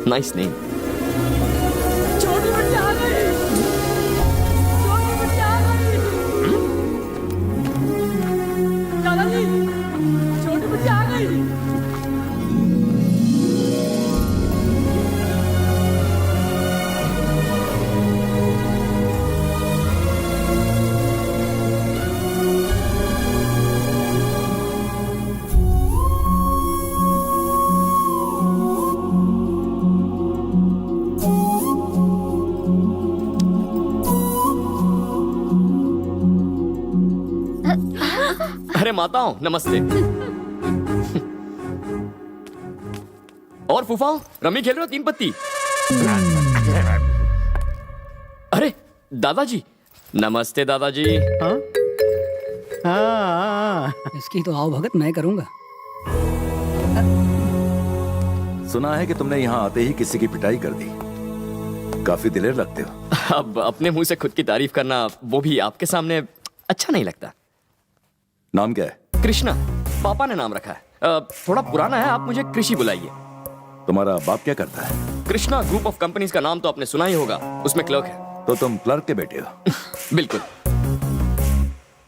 Nice name. छोटी बच्ची आ गई। छोटी बच्ची आ गई। दादाजी, छोटी बच्ची आ गई। अरे माताओं नमस्ते। और फूफाओं, रमी खेल रहे हो 3 पत्ती? अरे दादाजी, नमस्ते दादाजी। इसकी तो आओ भगत मैं करूंगा। सुना है कि तुमने यहाँ आते ही किसी की पिटाई कर दी। काफी दिलेर लगते हो। अब अपने मुंह से खुद की तारीफ करना, वो भी आपके सामने, अच्छा नहीं लगता। नाम क्या है? कृष्णा, पापा ने नाम रखा है। थोड़ा पुराना है, आप मुझे कृषि बुलाइए। तुम्हारा बाप क्या करता है? कृष्णा ग्रुप ऑफ कंपनीज का नाम तो आपने सुना ही होगा, उसमें क्लर्क है। तो तुम क्लर्क के बेटे हो? बिल्कुल।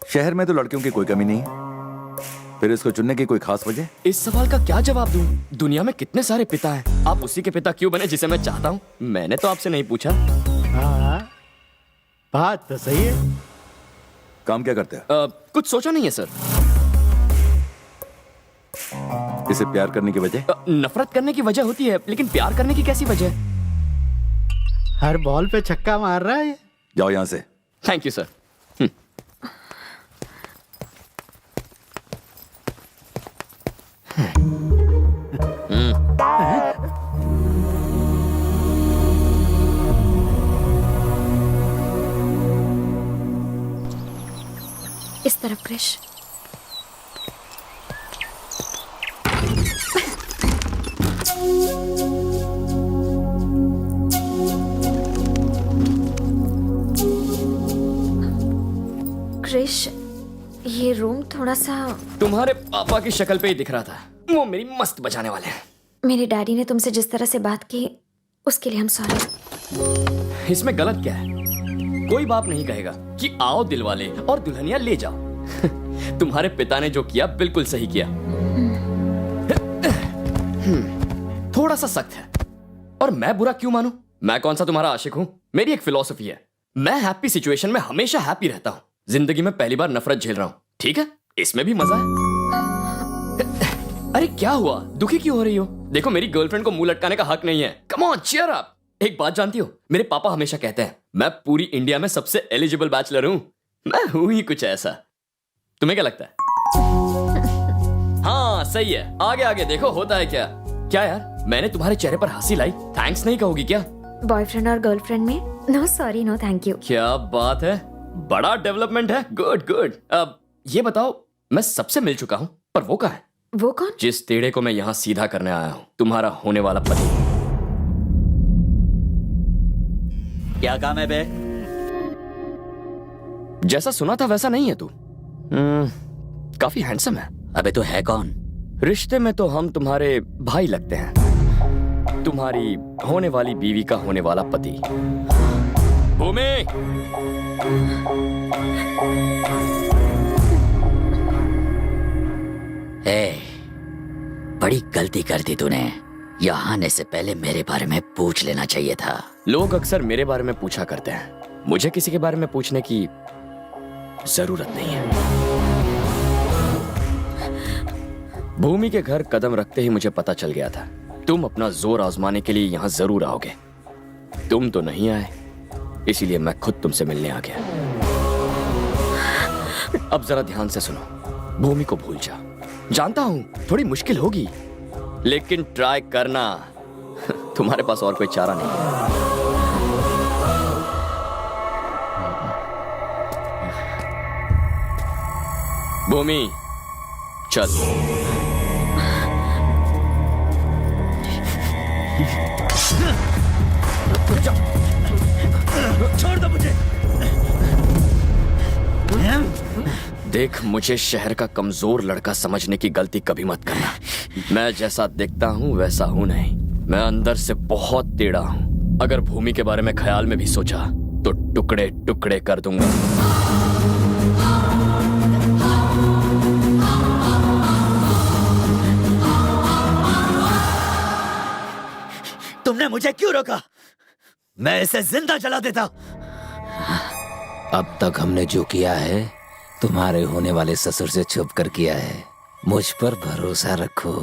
शहर में तो लड़कियों की कोई कमी नहीं है, फिर इसको चुनने की कोई खास वजह? इस सवाल का क्या जवाब दूं? दुनिया में कितने सारे पिता हैं, आप उसी के पिता क्यों बने जिसे मैं चाहता हूं? मैंने तो आपसे नहीं पूछा। हाँ, बात तो सही है। काम क्या करते हो? कुछ सोचा नहीं है सर। इसे प्यार करने की वजह? नफरत करने की वजह होती है, लेकिन प्यार करने की कैसी वजह? हर बॉल पे छक्का मार रहा है। जाओ यहाँ से। Thank you sir. इस तरफ क्रिश। क्रिश, ये रूम थोड़ा सा। तुम्हारे पापा की शक्ल पे ही दिख रहा था, वो मेरी मस्त बजाने वाले हैं। मेरे डैडी ने तुमसे जिस तरह से बात की उसके लिए हम सॉरी। इसमें गलत क्या है? कोई बाप नहीं कहेगा कि आओ दिलवाले और दुल्हनिया ले जाओ। तुम्हारे पिता ने जो किया बिल्कुल सही किया। थोड़ा सा सख्त है, और मैं बुरा क्यों मानूं? मैं कौन सा तुम्हारा आशिक हूं? मेरी एक फिलॉसफी है, मैं हैप्पी सिचुएशन में हमेशा हैप्पी रहता हूं। जिंदगी में पहली बार नफरत झेल रहा हूं, ठीक है? इसमें भी मजा है। अरे क्या हुआ, दुखी क्यों हो रही हो? देखो, मेरी गर्लफ्रेंड को मुंह लटकाने का हक नहीं है। Come on, cheer up. एक बात जानती हो, मेरे पापा हमेशा कहते हैं मैं पूरी इंडिया में सबसे एलिजिबल बैचलर हूं। मैं हूं ही कुछ ऐसा। तुम्हें क्या लगता है? हाँ सही है, आगे आगे देखो होता है क्या। क्या यार, मैंने तुम्हारे चेहरे पर हंसी लाई, थैंक्स नहीं कहोगी क्या? बॉयफ्रेंड और गर्लफ्रेंड में no sorry no thank you. क्या बात है, बड़ा डेवलपमेंट है। Good good. अब ये बताओ, मैं सबसे मिल चुका हूं, पर वो कहाँ है? वो कौन? जिस टेढ़े को मैं यहाँ सीधा करने आया हूँ, तुम्हारा होने वाला पति। क्या काम है बे? जैसा सुना था वैसा नहीं है तू। काफी हैंडसम है। अबे तो है कौन? रिश्ते में तो हम तुम्हारे भाई लगते हैं, तुम्हारी होने वाली बीवी का होने वाला पति। भूमि, बड़ी गलती कर दी तूने। यहाँ आने से पहले मेरे बारे में पूछ लेना चाहिए था। लोग अक्सर मेरे बारे में पूछा करते हैं, मुझे किसी के बारे में पूछने की जरूरत नहीं है। भूमि के घर कदम रखते ही मुझे पता चल गया था तुम अपना जोर आजमाने के लिए यहाँ जरूर आओगे। तुम तो नहीं आए, इसीलिए मैं खुद तुमसे मिलने आ गया। अब जरा ध्यान से सुनो, भूमि को भूल जा। जानता हूं थोड़ी मुश्किल होगी, लेकिन ट्राई करना। तुम्हारे पास और कोई चारा नहीं है। भूमि चल। छोड़ दो मुझे। देख, मुझे शहर का कमजोर लड़का समझने की गलती कभी मत करना। मैं जैसा दिखता हूं वैसा हूं नहीं। मैं अंदर से बहुत टेढ़ा हूं। अगर भूमि के बारे में ख्याल में भी सोचा तो टुकड़े टुकड़े कर दूंगा। तुमने मुझे क्यों रोका? मैं इसे जिंदा जला देता। अब तक हमने जो किया है तुम्हारे होने वाले ससुर से छुप कर किया है। मुझ पर भरोसा रखो,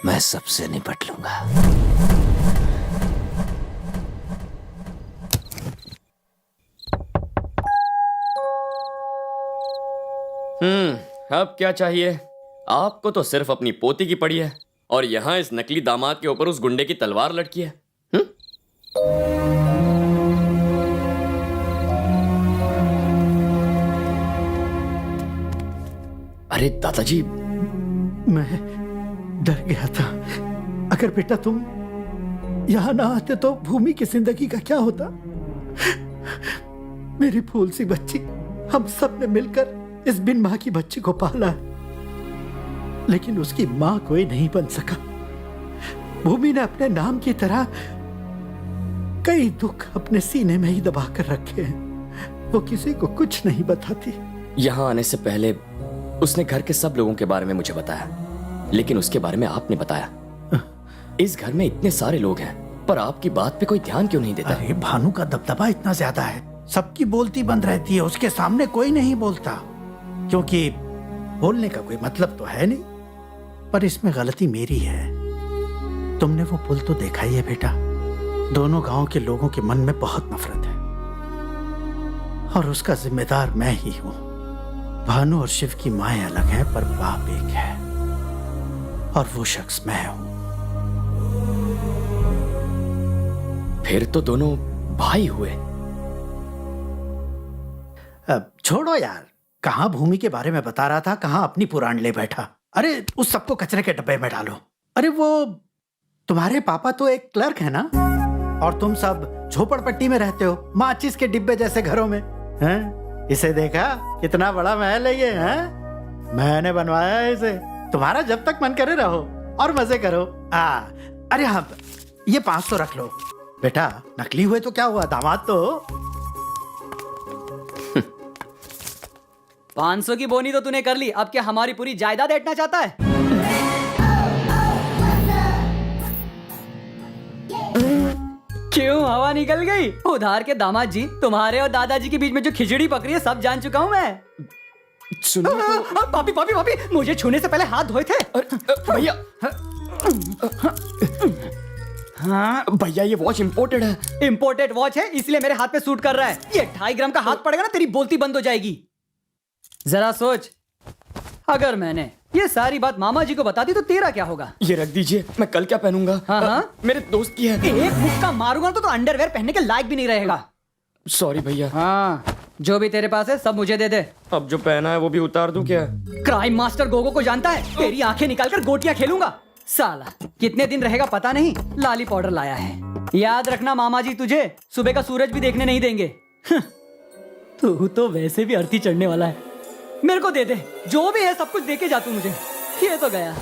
मैं सबसे निपट लूंगा। अब क्या चाहिए? आपको तो सिर्फ अपनी पोती की पड़ी है और यहाँ इस नकली दामाद के ऊपर उस गुंडे की तलवार लटकी है। अरे दादाजी, मैं डर गया था। अगर बेटा तुम यहां ना आते तो भूमि की जिंदगी का क्या होता। मेरी फूल सी बच्ची, हम सब ने मिलकर इस बिन मां की बच्ची को पाला है, लेकिन उसकी मां कोई नहीं बन सका। भूमि ने अपने नाम की तरह कई दुख अपने सीने में ही दबा कर रखे हैं। वो किसी को कुछ नहीं बताती। यहाँ आने से पहले उसने घर के सब लोगों के बारे में मुझे बताया, लेकिन उसके बारे में आपने बताया। इस घर में इतने सारे लोग हैं, पर आपकी बात पे कोई ध्यान क्यों नहीं देता? अरे भानु का दबदबा इतना ज्यादा है, सबकी बोलती बंद रहती है, उसके सामने कोई नहीं बोलता, क्योंकि बोलने का कोई मतलब तो है नहीं। पर इसमें गलती मेरी है। तुमने वो पुल तो देखा ही है बेटा। दोनों गांव के लोगों के मन में बहुत नफरत है और उसका जिम्मेदार मैं ही हूं। भानु और शिव की माएं अलग हैं, पर बाप एक है और वो शख्स मैं हूं। फिर तो दोनों भाई हुए। अब छोड़ो यार, कहां भूमि के बारे में बता रहा था, कहां अपनी पुराण ले बैठा। अरे उस सबको कचरे के डब्बे में डालो। अरे वो तुम्हारे पापा तो एक क्लर्क है ना, और तुम सब झोपड़पट्टी में रहते हो, माचिस के डिब्बे जैसे घरों में हैं? इसे देखा कितना बड़ा महल है ये, हैं? मैंने बनवाया है इसे। तुम्हारा जब तक मन करे रहो और मजे करो। अरे हाँ, ये 500 रख लो बेटा। नकली हुए तो क्या हुआ, दामाद तो हो। 500 की बोनी तो तूने कर ली, अब क्या हमारी पूरी जायदाद ऐंठना चाहता है? क्यों हवा निकल गई? उधार के दामाद जी, तुम्हारे और दादाजी के बीच में जो खिचड़ी पक रही है सब जान चुका हूं मैं। सुनो तो। पापी पापी पापी, मुझे छूने से पहले हाथ धोए थे। भैया, हाँ भैया, ये वॉच इंपोर्टेड है। इंपोर्टेड वॉच है इसलिए मेरे हाथ पे सूट कर रहा है। ये 2.5 ग्राम का हाथ पड़ेगा ना, तेरी बोलती बंद हो जाएगी। जरा सोच, अगर मैंने ये सारी बात मामा जी को बता दी तो तेरा क्या होगा? ये रख दीजिए, मैं कल क्या पहनूंगा? हाँ? मेरे दोस्त की है। एक मुक्का मारूंगा तो अंडरवेयर पहनने के लायक भी नहीं रहेगा। सॉरी भैया। हाँ, जो भी तेरे पास है सब मुझे दे दे। अब जो पहना है वो भी उतार दूं क्या? क्राइम मास्टर गोगो को जानता है? तेरी आंखें निकालकर गोटियां खेलूंगा। साला कितने दिन रहेगा पता नहीं, लाली पाउडर लाया है। याद रखना मामा जी तुझे सुबह का सूरज भी देखने नहीं देंगे। तू तो वैसे भी अर्थी चढ़ने वाला है। मेरे को दे दे, जो भी है सब कुछ दे के जा तू मुझे। ये तो गया।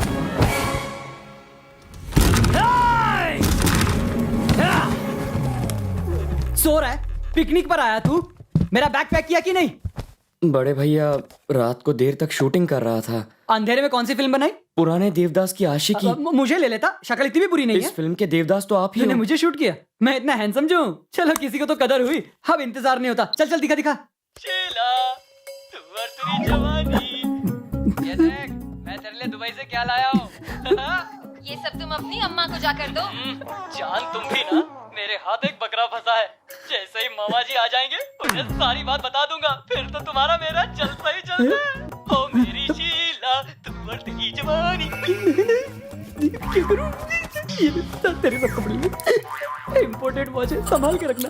सो रहा है? पिकनिक पर आया तू? मेरा बैग पैक किया कि नहीं? बड़े भैया, रात को देर तक शूटिंग कर रहा था। अंधेरे में कौन सी फिल्म बनाई? पुराने देवदास की आशिकी। मुझे ले लेता, शक्ल इतनी भी बुरी नहीं है। इस फिल्म के देवदास तो आप ही तूने हो। मुझे शूट किया? मैं इतना हैंडसम जो हूँ? चलो किसी को तो कदर हुई। अब इंतजार नहीं होता, चल चल दिखा दिखा। ये देख, मैं तेरे लिए दुबई से क्या लाया हूँ। ये सब तुम अपनी अम्मा को जाकर दो। जान तुम भी ना, मेरे हाथ एक बकरा फंसा है। जैसे ही मामा जी आ जाएंगे उन्हें सारी बात बता दूंगा, फिर तो तुम्हारा मेरा चलता ही चलता है। ओ मेरी शीला, तू और तेरी जवानी। क्या करूं? ये तेरे सब कपड़े इंपोर्टेड वॉच है, संभाल के रखना।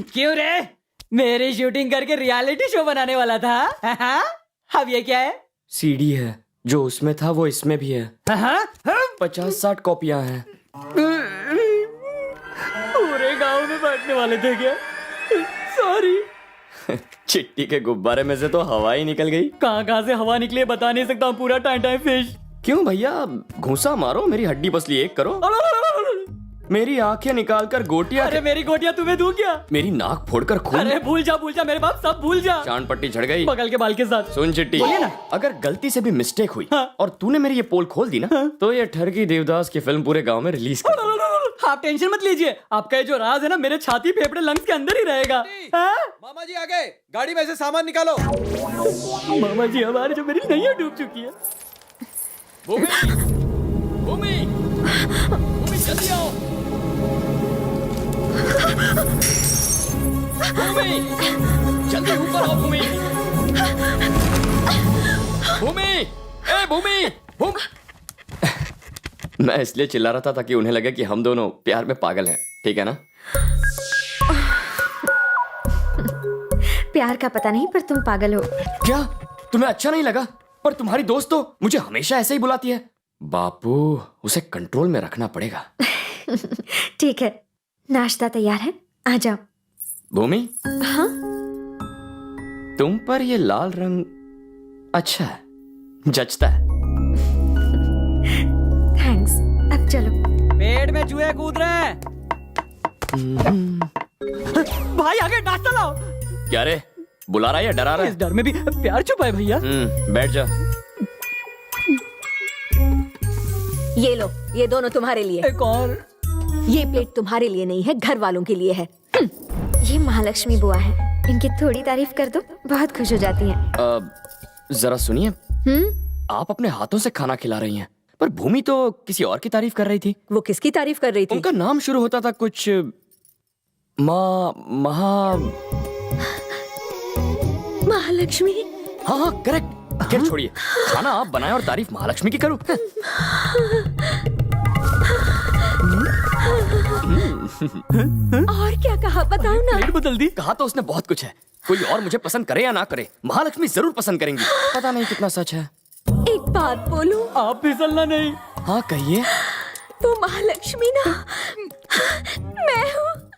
क्यों रे? मेरी शूटिंग करके रियलिटी शो बनाने वाला था? अब ये क्या है? सीडी है, जो उसमें था वो इसमें भी है। 50-60 कॉपियां हैं। पूरे गांव में बांटने वाले थे क्या? सॉरी। चिट्टी के गुब्बारे में से तो हवा ही निकल गई। कहाँ से हवा निकली है बता नहीं सकता हूँ, पूरा टाइम टाइम फिश। क्यों भैया, घूंसा मारो, मेरी हड्डी पसली एक करो, मेरी आंखें निकालकर गोटियां, अरे मेरी गोटियां तुम्हें दूं क्या? मेरी नाक फोड़कर खून, अरे भूल जा मेरे बाप, सब भूल जा। चांद पट्टी झड़ गई बगल के बाल के साथ। सुन चिट्टी, बोलिए ना। अगर गलती से भी मिस्टेक हुई हाँ। और तूने मेरी ये पोल खोल दी ना, तो ये ठरकी देवदास की फिल्म पूरे गांव में रिलीज कर। आप टेंशन मत लीजिए, आपका ये जो राज है ना मेरे छाती फेफड़े लंग्स के अंदर ही रहेगा। हाँ? मामा जी आ गए, गाड़ी में से सामान निकालो। मामा जी हमारे जो मेरी नैया डूब चुकी है। भूमि, भूमि, भूमि जल्दी आओ। भूमि, जल्दी ऊपर आओ भूमि। भूमि, ए भूमि, मैं इसलिए चिल्ला रहा था ताकि उन्हें लगे कि हम दोनों प्यार में पागल हैं, ठीक है ना? प्यार का पता नहीं पर तुम पागल हो। क्या तुम्हें अच्छा नहीं लगा? पर तुम्हारी दोस्त तो मुझे हमेशा ऐसे ही बुलाती है। बापू, उसे कंट्रोल में रखना पड़ेगा। ठीक है, नाश्ता तैयार है, आ जाओ। भूमि, हाँ? तुम पर ये लाल रंग अच्छा है, जचता है। थैंक्स, अब चलो। पेट में चूहे कूद रहे हैं। भाई आगे नाश्ता लाओ। क्या रे, बुला रहा है या डरा रहा इस है? डर में भी प्यार छुपा है भैया। बैठ जा। ये लो, ये दोनों तुम्हारे लिए। एक और। ये प्लेट तुम्हारे लिए नहीं है, घर वालों के लिए है। ये महालक्ष्मी बुआ है, इनकी थोड़ी तारीफ कर दो, बहुत खुश हो जाती हैं। जरा सुनिए, आप अपने हाथों से खाना खिला रही हैं, पर भूमि तो किसी और की तारीफ कर रही थी। वो किसकी तारीफ कर रही थी? उनका नाम शुरू होता था कुछ महालक्ष्मी। हाँ हाँ करेक्ट। खैर छोड़िए, खाना आप बनाएं और तारीफ महालक्ष्मी की करूं। और क्या कहा बताओ ना। प्लेट बदल दी। कहा तो उसने बहुत कुछ है, कोई और मुझे पसंद करे या ना करे, महालक्ष्मी जरूर पसंद करेंगी। पता नहीं कितना सच है। एक बात बोलूं? आप फिसलना नहीं। हाँ कहिए। वो महालक्ष्मी ना मैं हूँ।